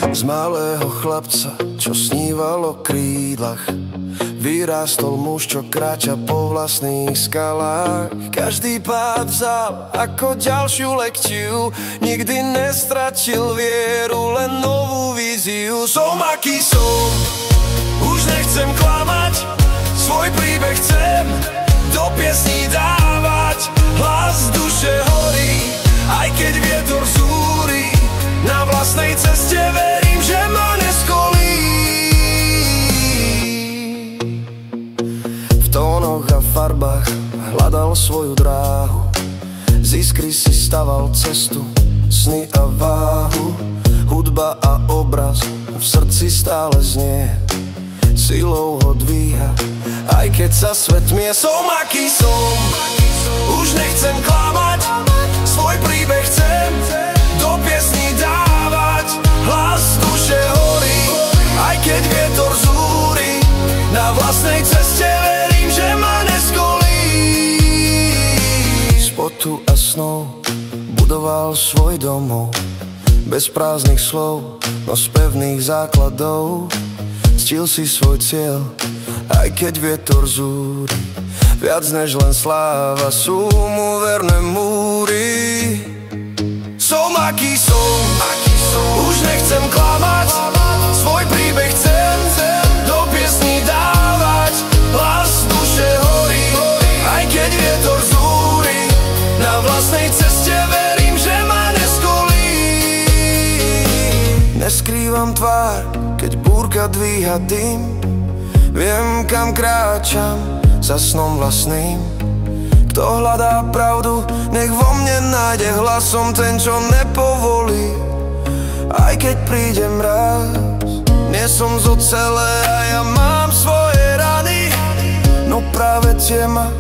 Z malého chlapca, čo sníval o krídlach, vyrástol muž, čo kráča po vlastných skalách. Každý pád vzal ako ďalšiu lekciu, nikdy nestratil vieru, len novú víziu. Som aký som, už nechcem klamať, svoj príbeh chcem do piesní dávať. Hlas duše horí, aj keď vietor zúri, na vlastnej ceste verím, že ma neskolí. V tónoch a farbách hľadal svoju dráhu, z iskry si staval cestu, sny a váhu. Hudba a obraz v srdci stále znie, silou ho dvíha, aj keď sa svet mie. Som aký som, už nechcem klamať, svoj príbeh chcem do piesní dávať. Hlas duše horí, aj keď vietor zúri, na vlastnej ceste verím, že ma neskolí. Z potu a snov budoval svoj domov, bez prázdnych slov, no z pevných základov. Ctil si svoj cieľ, aj keď vietor zúri, viac než len sláva sú mu verné múry. Som aký som, už nechcem klamať, svoj príbeh chcem do piesní dávať. Hlas duše horí, aj keď vietor zúri, na vlastnej ceste verím, že ma neskolí. Neskrývam tvár, keď búrka dvíha dym, viem, kam kráčam za snom vlastným. Kto hľadá pravdu, nech vo mne nájde hlasom ten, čo nepovolí. Aj keď príde mraz, nie som z ocele a ja mám svoje rany, no práve tie ma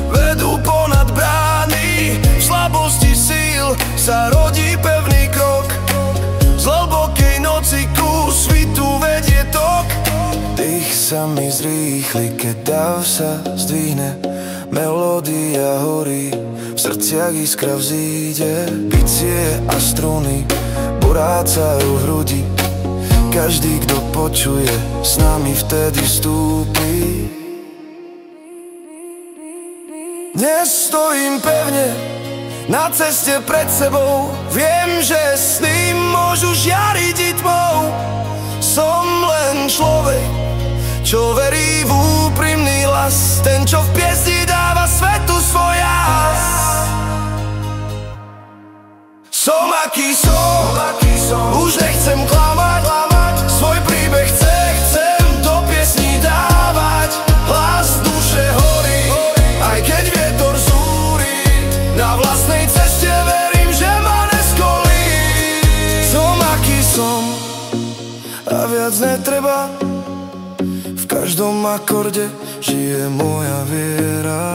vedú ponad brány. V slabosti síl sa rodí pevný krok, z hlbokej noci ku svitu vedie tok. Dých sa mi zrýchli, keď dáv sa zdvihne, melódia horí, v srdciach iskra vzíde. Bicie a struny borácajú v hrudi, každý, kto počuje, s nami vtedy vstúpi. Dnes stojím pevne na ceste pred sebou, viem, že s ním môžu žiariť i tmou. Som len človek, čo verí v úprimný hlas, ten, čo v piesni dáva svetu svoj jas. Som aký som, už nechcem klamať, svoj príbeh chcem do piesni dávať. Hlas duše horí, aj keď vietor zúri, na vlastnej ceste verím, že ma neskolí. Som aký som a viac netreba, v každom akorde žije moja viera.